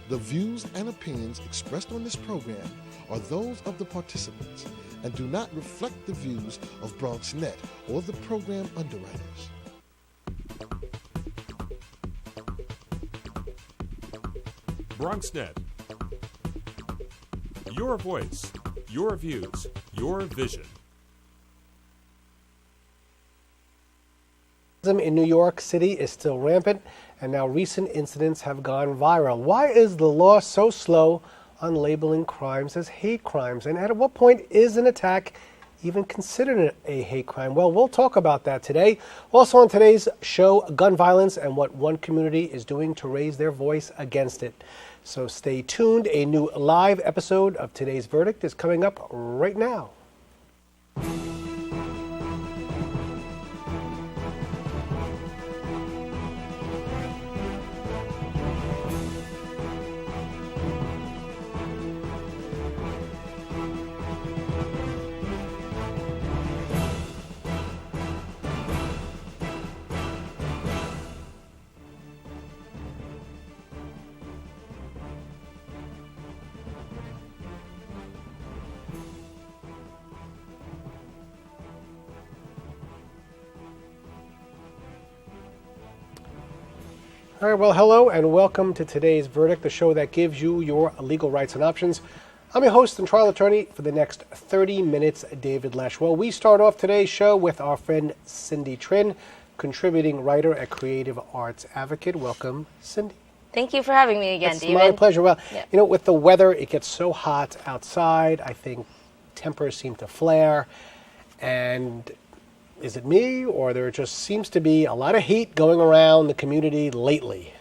The views and opinions expressed on this program are those of the participants and do not reflect the views of BronxNet or the program underwriters. BronxNet. Your voice, your views, your vision. In New York City is still rampant, and now recent incidents have gone viral. Why is the law so slow on labeling crimes as hate crimes? And at what point is an attack even considered a hate crime? Well, we'll talk about that today. Also on today's show, gun violence and what one community is doing to raise their voice against it. So stay tuned. A new live episode of Today's Verdict is coming up right now. All right, well, hello and welcome to Today's Verdict, the show that gives you your legal rights and options. I'm your host and trial attorney for the next 30 minutes, David Lesh. Well, we start off today's show with our friend Cindy Trin, contributing writer at Creative Arts Advocate. Welcome, Cindy. Thank you for having me again, David. It's my pleasure. Well, yeah. You know, with the weather, it gets so hot outside. I think tempers seem to flare. And is it me, or there just seems to be a lot of heat going around the community lately?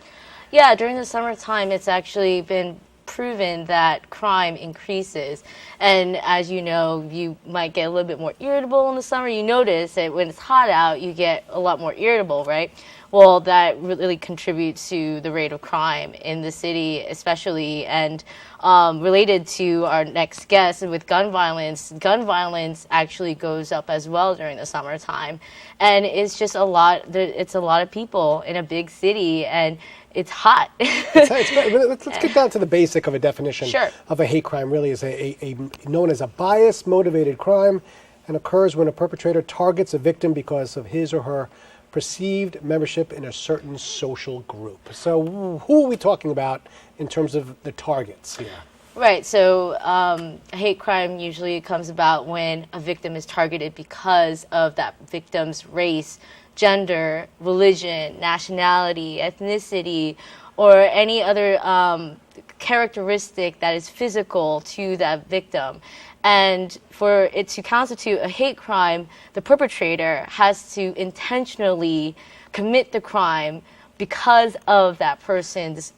Yeah, during the summertime, it's actually been proven that crime increases. And as you know, you might get a little bit more irritable in the summer. You notice that when it's hot out, you get a lot more irritable, right? Well, that really contributes to the rate of crime in the city, especially. And related to our next guest, with gun violence actually goes up as well during the summertime. And it's just a lot of people in a big city, and it's hot. Let's get down to the basic of a definition. Sure. Of a hate crime. Really is a known as a bias-motivated crime, and occurs when a perpetrator targets a victim because of his or her perceived membership in a certain social group. So who are we talking about in terms of the targets here? Right, so a hate crime usually comes about when a victim is targeted because of that victim's race, gender, religion, nationality, ethnicity, or any other characteristic that is physical to that victim. And for it to constitute a hate crime, the perpetrator has to intentionally commit the crime because of that person's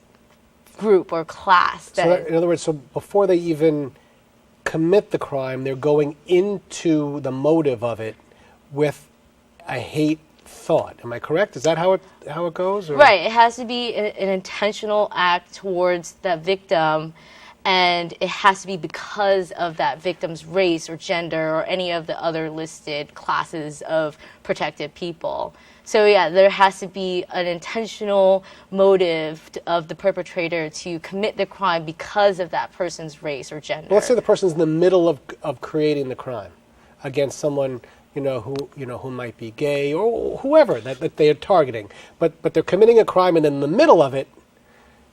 group or class. So in other words, so before they even commit the crime, they're going into the motive of it with a hate thought. Am I correct? Is that how it goes? Or? Right. It has to be an intentional act towards that victim, and it has to be because of that victim's race or gender or any of the other listed classes of protected people. So yeah, there has to be an intentional motive of the perpetrator to commit the crime because of that person's race or gender. Well, let's say the person's in the middle of creating the crime against someone who might be gay or whoever that they are targeting, but they're committing a crime, and in the middle of it,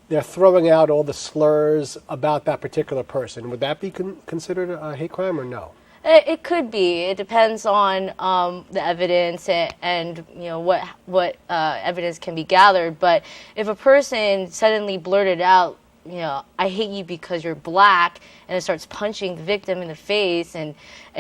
they're throwing out all the slurs about that particular person. Would that be considered a hate crime or no? It could be. It depends on the evidence and what evidence can be gathered. But if a person suddenly blurted out, I hate you because you're black, and it starts punching the victim in the face and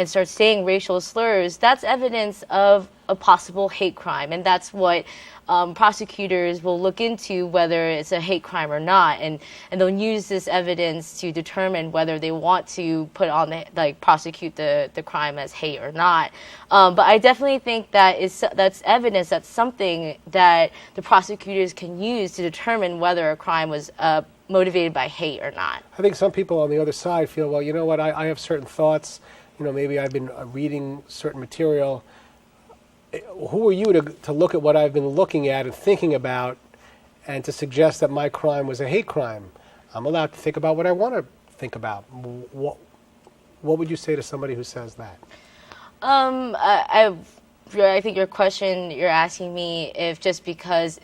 starts saying racial slurs, that's evidence of a possible hate crime. And that's what prosecutors will look into, whether it's a hate crime or not. And they'll use this evidence to determine whether they want to prosecute the crime as hate or not. But I definitely think that's evidence, that's something that the prosecutors can use to determine whether a crime was motivated by hate or not. I think some people on the other side feel, well, you know what, I have certain thoughts, maybe I've been reading certain material. Who are you to look at what I've been looking at and thinking about and to suggest that my crime was a hate crime? I'm allowed to think about what I want to think about. What would you say to somebody who says that? I think your question, you're asking me if just because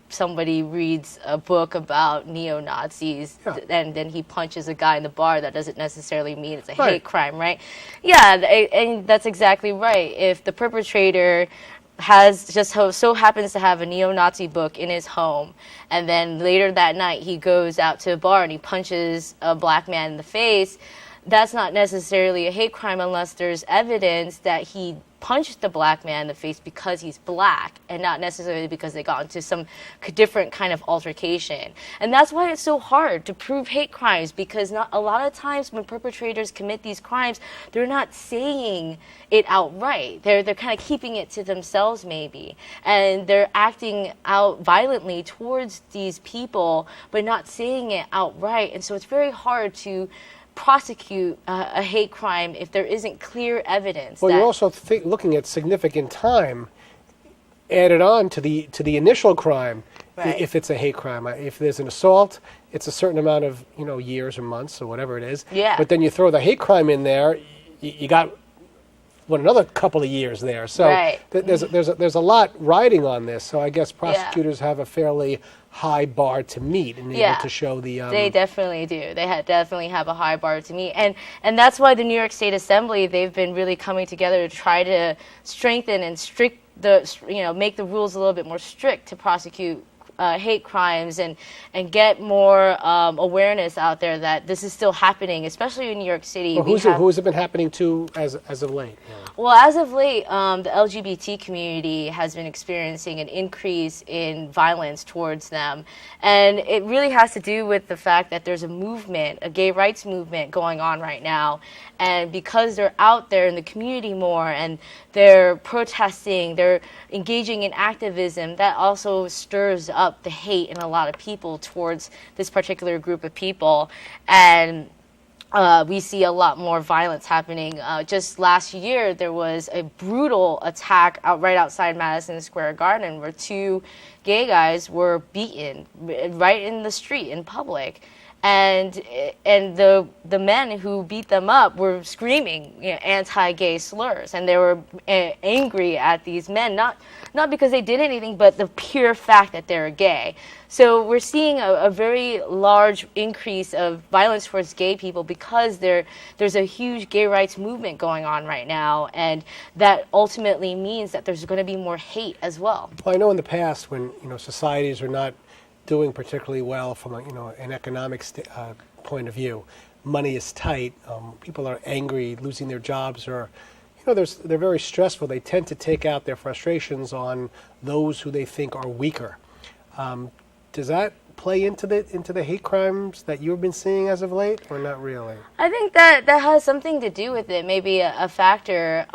somebody reads a book about neo-Nazis and then he punches a guy in the bar, that doesn't necessarily mean it's a hate crime, right? Yeah, and that's exactly right. If the perpetrator has just so happens to have a neo-Nazi book in his home, and then later that night he goes out to a bar and he punches a black man in the face, that's not necessarily a hate crime unless there's evidence that he punched the black man in the face because he's black and not necessarily because they got into some different kind of altercation. And that's why it's so hard to prove hate crimes, because not a lot of times when perpetrators commit these crimes, they're not saying it outright. They're kind of keeping it to themselves maybe. And they're acting out violently towards these people, but not saying it outright. And so it's very hard to prosecute a hate crime if there isn't clear evidence. Well, you're also looking at significant time added on to the initial crime, if it's a hate crime. If there's an assault, it's a certain amount of years or months or whatever it is. Yeah. But then you throw the hate crime in there, you got another couple of years there. So there's a lot riding on this. So I guess prosecutors have a fairly high bar to meet and able to show the. They definitely do. They definitely have a high bar to meet, and that's why the New York State Assembly, they've been really coming together to try to strengthen and make the rules a little bit more strict to prosecute hate crimes and get more awareness out there that this is still happening, especially in New York City. Well, who has it been happening to as of late? Yeah. Well, as of late, the LGBT community has been experiencing an increase in violence towards them. And it really has to do with the fact that there's a movement, a gay rights movement going on right now. And because they're out there in the community more and they're protesting, they're engaging in activism, that also stirs up the hate in a lot of people towards this particular group of people. And we see a lot more violence happening. Just last year, there was a brutal attack right outside Madison Square Garden where 2 gay guys were beaten right in the street in public. And the men who beat them up were screaming anti-gay slurs, and they were angry at these men, not because they did anything, but the pure fact that they're gay. So we're seeing a very large increase of violence towards gay people because there's a huge gay rights movement going on right now, and that ultimately means that there's going to be more hate as well. Well, I know in the past when societies are not doing particularly well from an economic point of view, money is tight, people are angry, losing their jobs, or they're very stressful. They tend to take out their frustrations on those who they think are weaker. Does that play into the hate crimes that you've been seeing as of late, or not really? I think that has something to do with it, maybe a factor.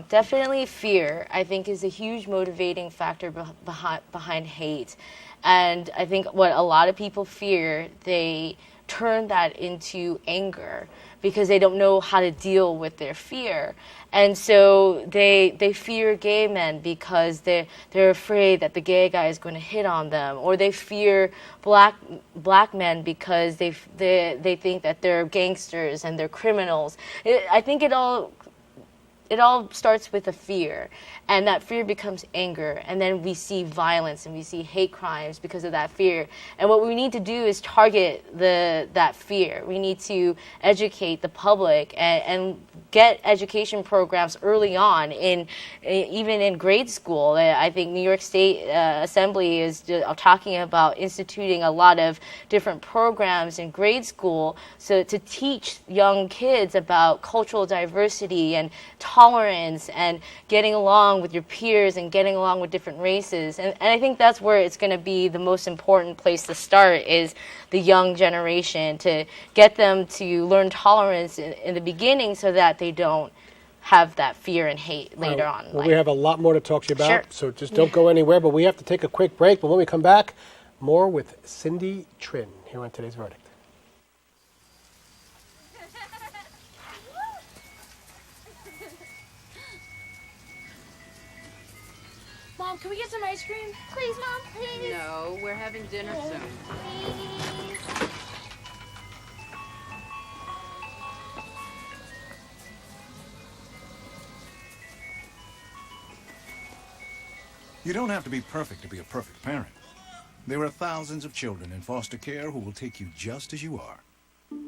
Definitely fear, I think, is a huge motivating factor behind hate. And I think what a lot of people fear, they turn that into anger because they don't know how to deal with their fear. And so they fear gay men because they're afraid that the gay guy is going to hit on them, or they fear black men because they think that they're gangsters and they're criminals. I think it all starts with a fear, and that fear becomes anger, and then we see violence and we see hate crimes because of that fear. And what we need to do is target that fear. We need to educate the public and get education programs early on, even in grade school. I think New York State Assembly is talking about instituting a lot of different programs in grade school to teach young kids about cultural diversity and tolerance and getting along with your peers and getting along with different races. And I think that's where it's going to be the most important place to start, is the young generation, to get them to learn tolerance in the beginning so that they don't have that fear and hate later on. Well, we have a lot more to talk to you about, Sure. So just don't go anywhere. But we have to take a quick break. But when we come back, more with Cindy Trin here on Today's Verdict. Mom, can we get some ice cream? Please, Mom, please. No, we're having dinner soon. Please. You don't have to be perfect to be a perfect parent. There are thousands of children in foster care who will take you just as you are.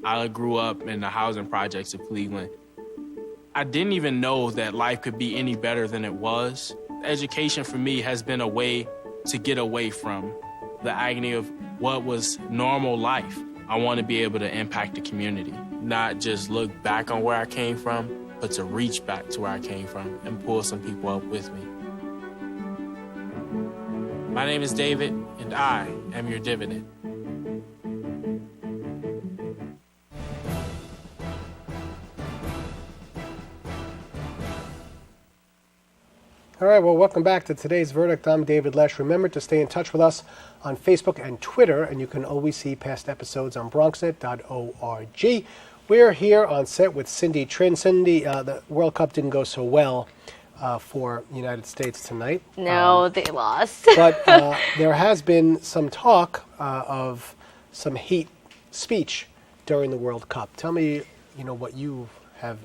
I grew up in the housing projects of Cleveland. I didn't even know that life could be any better than it was. Education for me has been a way to get away from the agony of what was normal life. I want to be able to impact the community, not just look back on where I came from, but to reach back to where I came from and pull some people up with me. My name is David, and I am your dividend. All right, well, welcome back to today's Verdict. I'm David Lesh. Remember to stay in touch with us on Facebook and Twitter, and you can always see past episodes on bronxnet.org. We're here on set with Cindy Trin. Cindy, the World Cup didn't go so well for the United States tonight. No, they lost. But there has been some talk of some hate speech during the World Cup. Tell me, what you have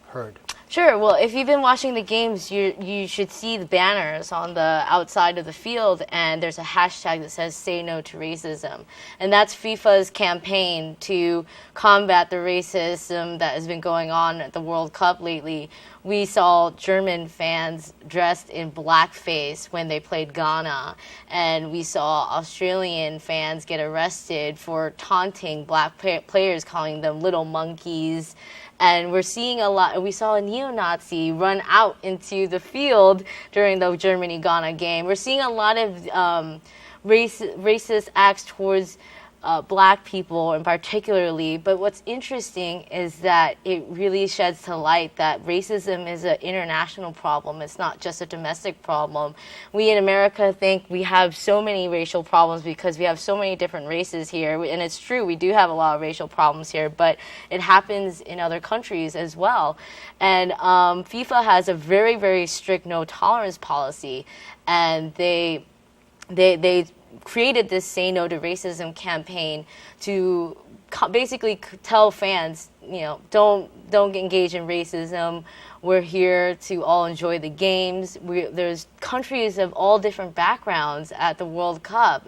heard. Sure. Well, if you've been watching the games, you should see the banners on the outside of the field, and there's a hashtag that says "Say No to Racism," and that's FIFA's campaign to combat the racism that has been going on at the World Cup lately. We saw German fans dressed in blackface when they played Ghana, and we saw Australian fans get arrested for taunting black players, calling them little monkeys. And we're seeing a lot. We saw a neo-Nazi run out into the field during the Germany-Ghana game. We're seeing a lot of racist acts towards black people, and particularly. But what's interesting is that it really sheds to light that racism is an international problem. It's not just a domestic problem. We in America think we have so many racial problems because we have so many different races here, and it's true, we do have a lot of racial problems here, but it happens in other countries as well. And FIFA has a very, very strict no tolerance policy, and they created this Say No to Racism campaign to basically tell fans, don't engage in racism. We're here to all enjoy the games. There's countries of all different backgrounds at the World Cup.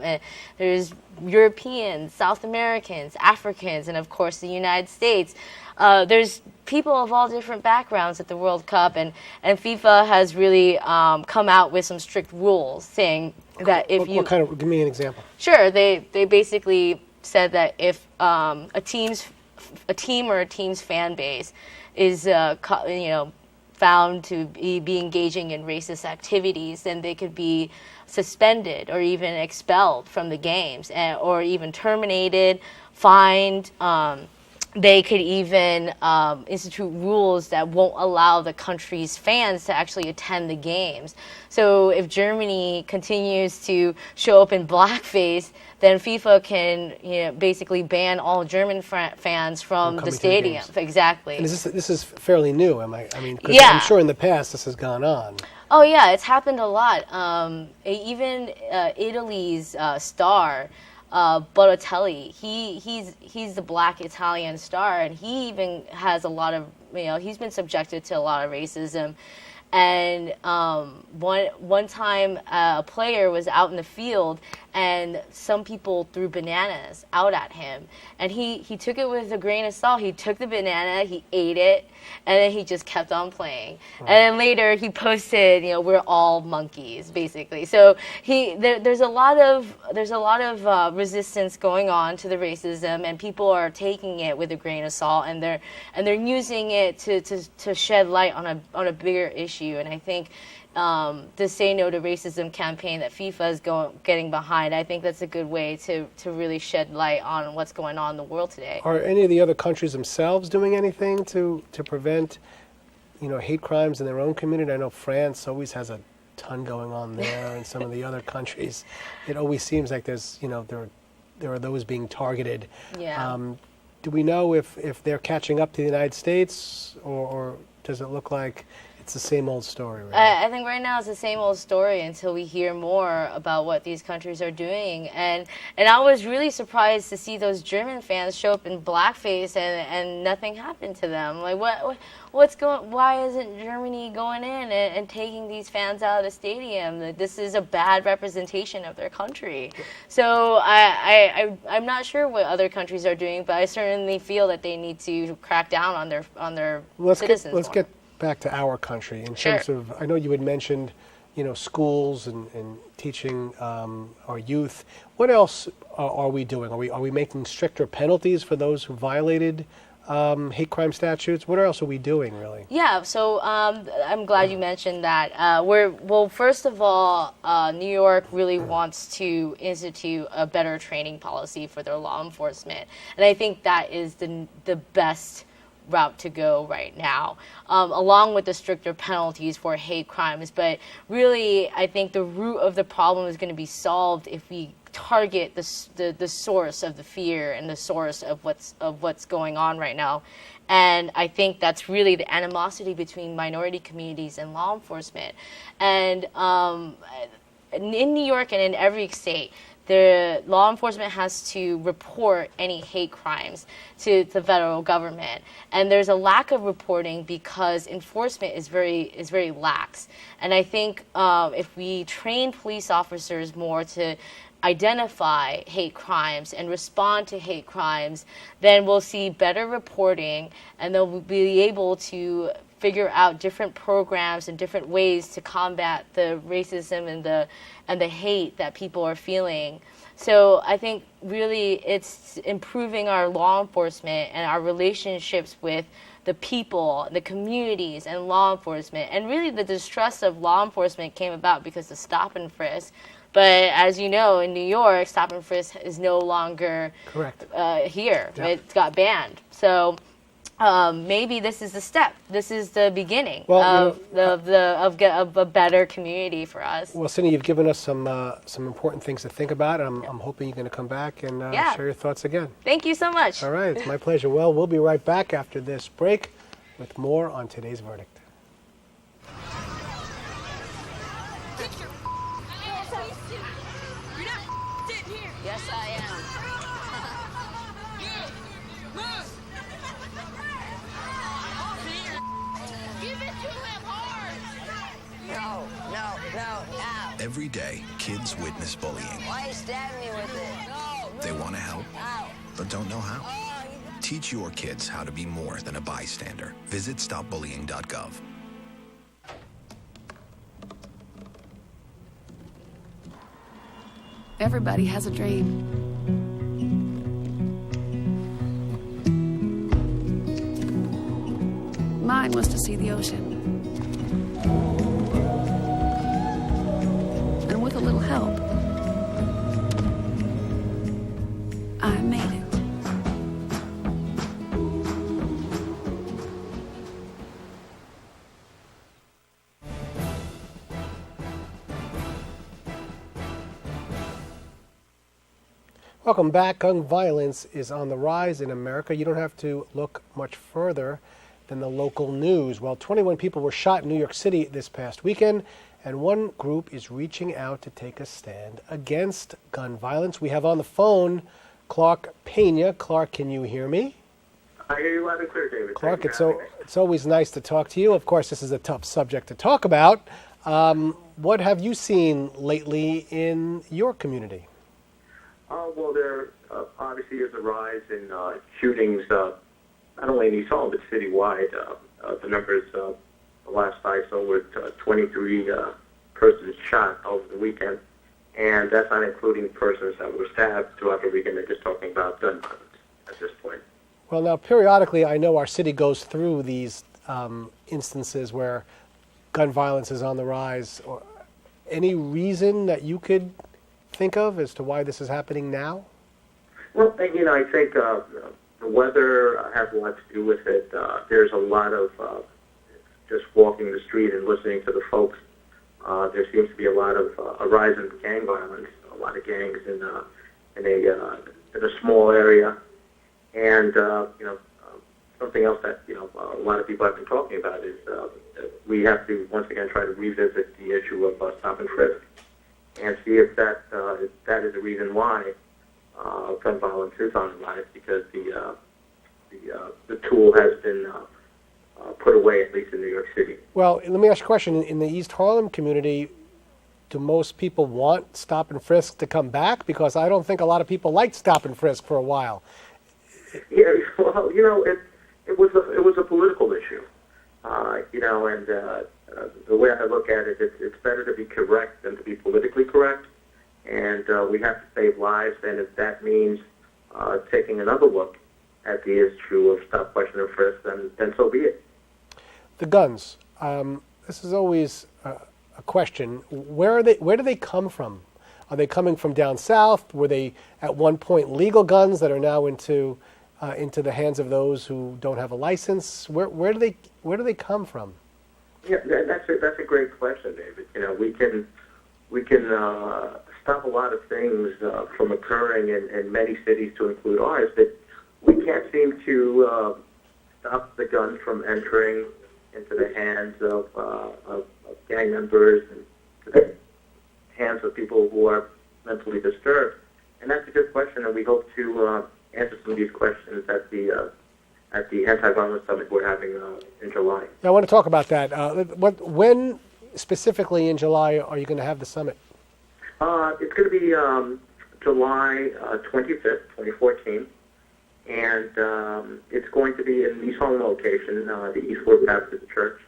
There's Europeans, South Americans, Africans, and of course the United States. There's people of all different backgrounds at the World Cup, and FIFA has really come out with some strict rules saying that if you... What kind of... Give me an example. Sure. They basically said that if a team or a team's fan base is found to be engaging in racist activities, then they could be suspended or even expelled from the games, or even terminated, fined. They could even institute rules that won't allow the country's fans to actually attend the games. So if Germany continues to show up in blackface, then FIFA can basically ban all German fans from the stadium. Exactly. And this is fairly new, yeah. I'm sure in the past this has gone on. Oh yeah, it's happened a lot. Even Italy's star, Balotelli, he's the black Italian star, and he even has a lot of, he's been subjected to a lot of racism. And one time a player was out in the field, and some people threw bananas out at him, and he took it with a grain of salt. He took the banana, he ate it, and then he just kept on playing. Right. And then later he posted, we're all monkeys, basically. So there's a lot of resistance going on to the racism, and people are taking it with a grain of salt, and they're using it to shed light on a bigger issue. And I think the Say No to Racism campaign that FIFA is getting behind, I think that's a good way to really shed light on what's going on in the world today. Are any of the other countries themselves doing anything to prevent, hate crimes in their own community? I know France always has a ton going on there, and some of the other countries, it always seems like there's, there are those being targeted. Yeah. Do we know if they're catching up to the United States, or does it look like It's the same old story, right? I think right now it's the same old story until we hear more about what these countries are doing. And I was really surprised to see those German fans show up in blackface and nothing happened to them. Like, why isn't Germany going in and taking these fans out of the stadium? Like, this is a bad representation of their country. So I'm not sure what other countries are doing, but I certainly feel that they need to crack down on their citizens. Let's get back to our country in terms of, I know you had mentioned, schools and teaching our youth. What else are we doing? Are we making stricter penalties for those who violated hate crime statutes? What else are we doing, really? Yeah, so I'm glad you mentioned that. First of all, New York really wants to institute a better training policy for their law enforcement, and I think that is the best route to go right now, along with the stricter penalties for hate crimes. But really, I think the root of the problem is going to be solved if we target the source of the fear and the source of what's going on right now. And I think that's really the animosity between minority communities and law enforcement. And in New York and in every state, the law enforcement has to report any hate crimes to the federal government, and there's a lack of reporting because enforcement is very lax. And I think if we train police officers more to identify hate crimes and respond to hate crimes, then we'll see better reporting, and they'll be able to figure out different programs and different ways to combat the racism and the hate that people are feeling. So I think really it's improving our law enforcement and our relationships with the people, the communities, and law enforcement. And really the distrust of law enforcement came about because of stop and frisk. But as you know, in New York, stop and frisk is no longer here. Yep. It got banned. So maybe this is the step. This is the beginning of a better community for us. Well, Cindy, you've given us some important things to think about. I'm hoping you're going to come back and share your thoughts again. Thank you so much. All right, it's my pleasure. Well, we'll be right back after this break with more on Today's Verdict. Yes, I am. Give it to him hard. No. Every day, kids witness bullying. Why stab me with it? No. They want to help, Ow. but don't know how. Teach your kids how to be more than a bystander. Visit stopbullying.gov. Everybody has a dream. Mine was to see the ocean. And with a little help, I made it. Welcome back. Gun violence is on the rise in America. You don't have to look much further than the local news. Well, 21 people were shot in New York City this past weekend, and one group is reaching out to take a stand against gun violence. We have on the phone Clark Pena. Clark, can you hear me? I hear you loud and clear, David. Clark, it's always nice to talk to you. Of course, this is a tough subject to talk about. What have you seen lately in your community? Well, there obviously is a rise in shootings, not only in East Harlem, but citywide. The numbers, the last I saw, were 23 persons shot over the weekend, and that's not including persons that were stabbed throughout the weekend. They're just talking about gun violence at this point. Well, now, periodically, I know our city goes through these instances where gun violence is on the rise. Any reason that you could think of as to why this is happening now? Well, I think the weather has a lot to do with it. There's a lot of just walking the street and listening to the folks. There seems to be a lot of a rise in gang violence, a lot of gangs in a small area, and something else that a lot of people have been talking about is we have to once again try to revisit the issue of stop and frisk and see if that is the reason why gun violence is on the rise, because the tool has been put away, at least in New York City. Well, let me ask you a question. In the East Harlem community, do most people want stop and frisk to come back? Because I don't think a lot of people liked stop and frisk for a while. Yeah, well, it was a political issue, and the way I look at it, it's better to be correct than to be politically correct, and we have to save lives, and if that means taking another look at the issue of stop, question, and frisk, then so be it. The guns. This is always a question. Where do they come from? Are they coming from down south? Were they at one point legal guns that are now into the hands of those who don't have a license? Where do they come from? Yeah, that's a great question, David. We can stop a lot of things from occurring in many cities, to include ours, but we can't seem to stop the gun from entering into the hands of gang members and to the hands of people who are mentally disturbed. And that's a good question, and we hope to answer some of these questions at the Anti-Violence Summit we're having in July. I want to talk about that. When specifically in July are you going to have the summit? It's going to be July 25th, 2014, and it's going to be in the East Harlem location, the Eastwood Baptist Church,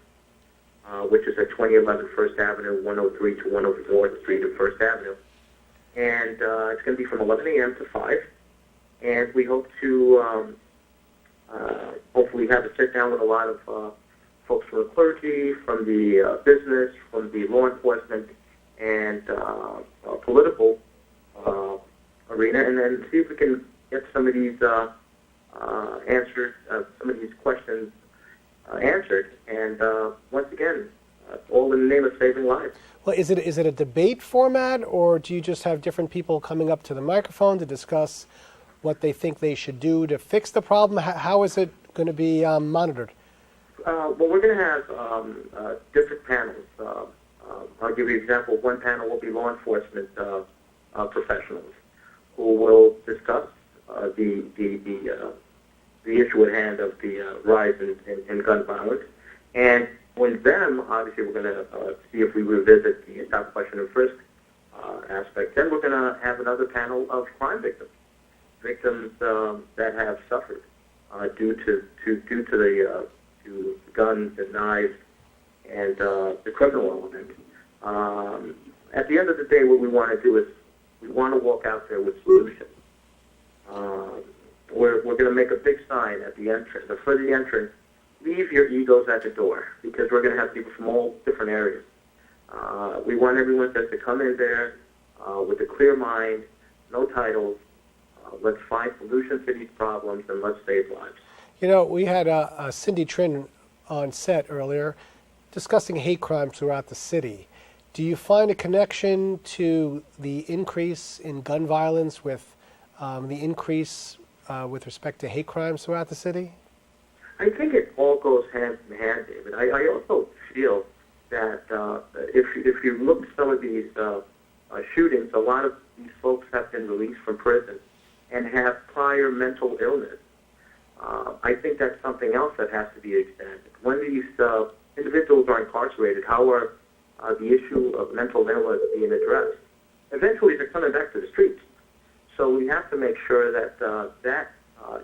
which is at 2011 First Avenue, 103 to 104th Street of First Avenue. And it's going to be from 11 a.m. to 5, and we hope to hopefully have a sit-down with a lot of folks from the clergy, from the business, from the law enforcement, and political arena, and then see if we can get some of these answers, some of these questions answered, and once again, all in the name of saving lives. Well, is it a debate format, or do you just have different people coming up to the microphone to discuss what they think they should do to fix the problem? How is it going to be monitored? Well, we're going to have different panels. I'll give you an example. One panel will be law enforcement professionals who will discuss the issue at hand of the rise in gun violence. And with them, obviously, we're going to see if we revisit the stop, question, and frisk aspect. Then we're going to have another panel of crime victims that have suffered due to guns and knives and the criminal element. At the end of the day, what we want to do is we want to walk out there with solutions. We're going to make a big sign at the entrance, for the entrance. Leave your egos at the door, because we're going to have people from all different areas. We want everyone just to come in there with a clear mind, no titles. Let's find solutions to these problems, and let's save lives. We had Cindy Trin on set earlier discussing hate crimes throughout the city. Do you find a connection to the increase in gun violence with the increase with respect to hate crimes throughout the city? I think it all goes hand in hand, David. I also feel that if you look at some of these shootings, a lot of these folks have been released from prison and have prior mental illness. I think that's something else that has to be examined. When these individuals are incarcerated, how are the issue of mental illness being addressed? Eventually, they're coming back to the streets. So we have to make sure that that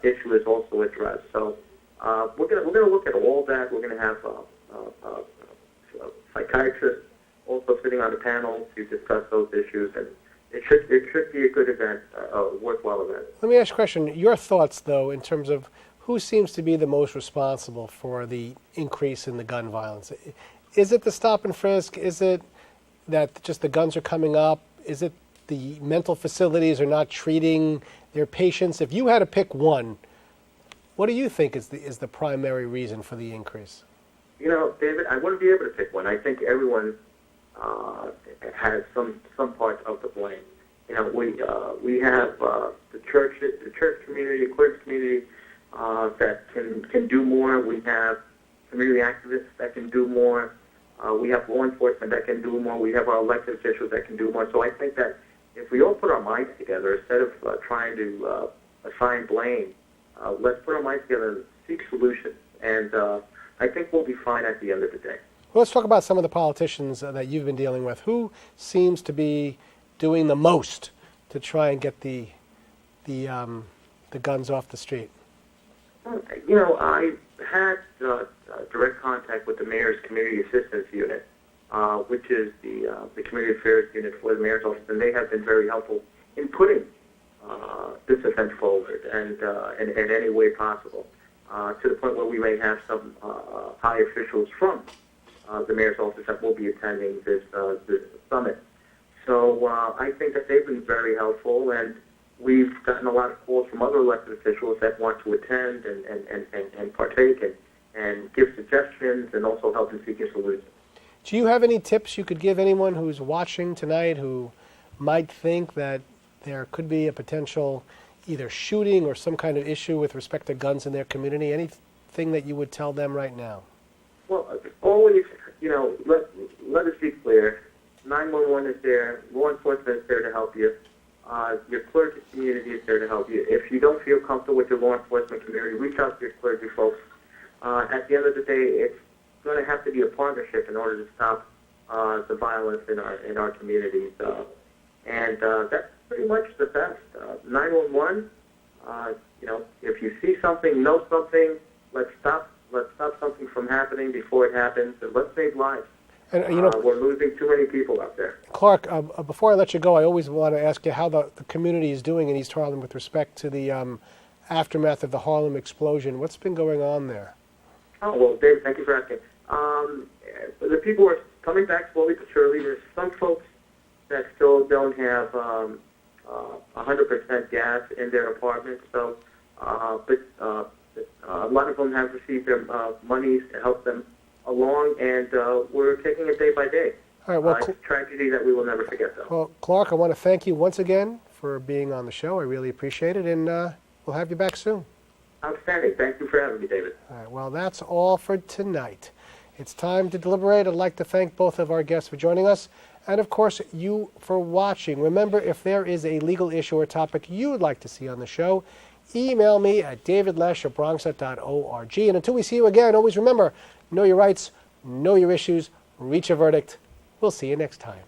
issue is also addressed. So we're going to look at all that. We're going to have psychiatrists also sitting on the panel to discuss those issues, and it should be a good event, a worthwhile event. Let me ask you a question. Your thoughts, though, in terms of who seems to be the most responsible for the increase in the gun violence? Is it the stop and frisk? Is it that just the guns are coming up? Is it the mental facilities are not treating their patients? If you had to pick one, what do you think is the primary reason for the increase? David, I wouldn't be able to pick one. I think everyone has some part of the blame. We have the church community, the clergy community that can do are elected officials that can do more. So I think that if we all put our minds together, instead of trying to assign blame, let's put our minds together and seek solutions. And I think we'll be fine at the end of the day. Well, let's talk about some of the politicians that you've been dealing with. Who seems to be doing the most to try and get the guns off the street? You know, I had direct contact with the Mayor's Community Assistance Unit, which is the Community Affairs Unit for the Mayor's Office, and they have been very helpful in putting this event forward and in any way possible, to the point where we may have some high officials from the Mayor's Office that will be attending this summit. So I think that they've been very helpful, and we've gotten a lot of calls from other elected officials that want to attend and partake and give suggestions and also help in seeking solutions. Do you have any tips you could give anyone who's watching tonight who might think that there could be a potential either shooting or some kind of issue with respect to guns in their community? Anything that you would tell them right now? Well, always, you know, let us be clear. 911 is there. Law enforcement is there to help you. Your clergy community is there to help you. If you don't feel comfortable with your law enforcement community, reach out to your clergy folks. At the end of the day, it's going to have to be a partnership in order to stop the violence in our communities. And that's pretty much the best. 911, you know, if you see something, know something, let's stop something from happening before it happens, and let's save lives. And, you know, we're losing too many people out there. Clark, before I let you go, I always want to ask you how the community is doing in East Harlem with respect to the aftermath of the Harlem explosion. What's been going on there? Oh, well, Dave, thank you for asking. The people are coming back slowly but surely. There's some folks that still don't have 100% gas in their apartments, so but a lot of them have received their monies to help them along, and we're taking it day by day. All right, well, it's a tragedy that we will never forget, though. Well, Clark, I want to thank you once again for being on the show. I really appreciate it, and we'll have you back soon. Outstanding. Thank you for having me, David. All right, well, that's all for tonight. It's time to deliberate. I'd like to thank both of our guests for joining us, and of course, you for watching. Remember, if there is a legal issue or topic you would like to see on the show, email me at davidlesh@bronxnet.org. And until we see you again, always remember, know your rights, know your issues, reach a verdict. We'll see you next time.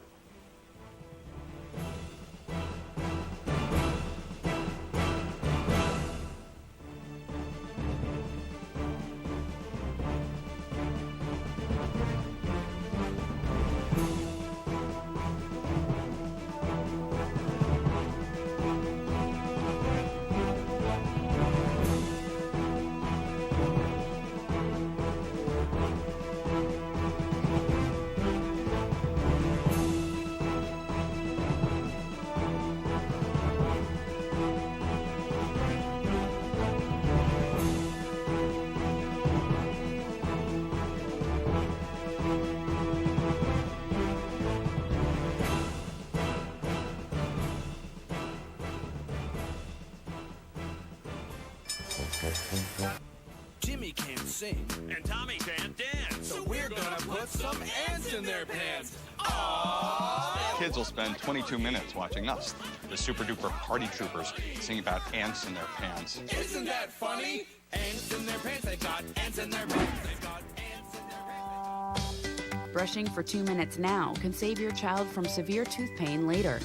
Jimmy can't sing, and Tommy can't dance, so we're gonna put some ants in their pants. Aww. Kids will spend 22 minutes watching us, the super duper party troopers, singing about ants in their pants. Isn't that funny? Ants in their pants, they've got ants in their pants, they've got ants in their pants. Brushing for 2 minutes now can save your child from severe tooth pain later.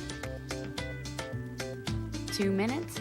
2 minutes?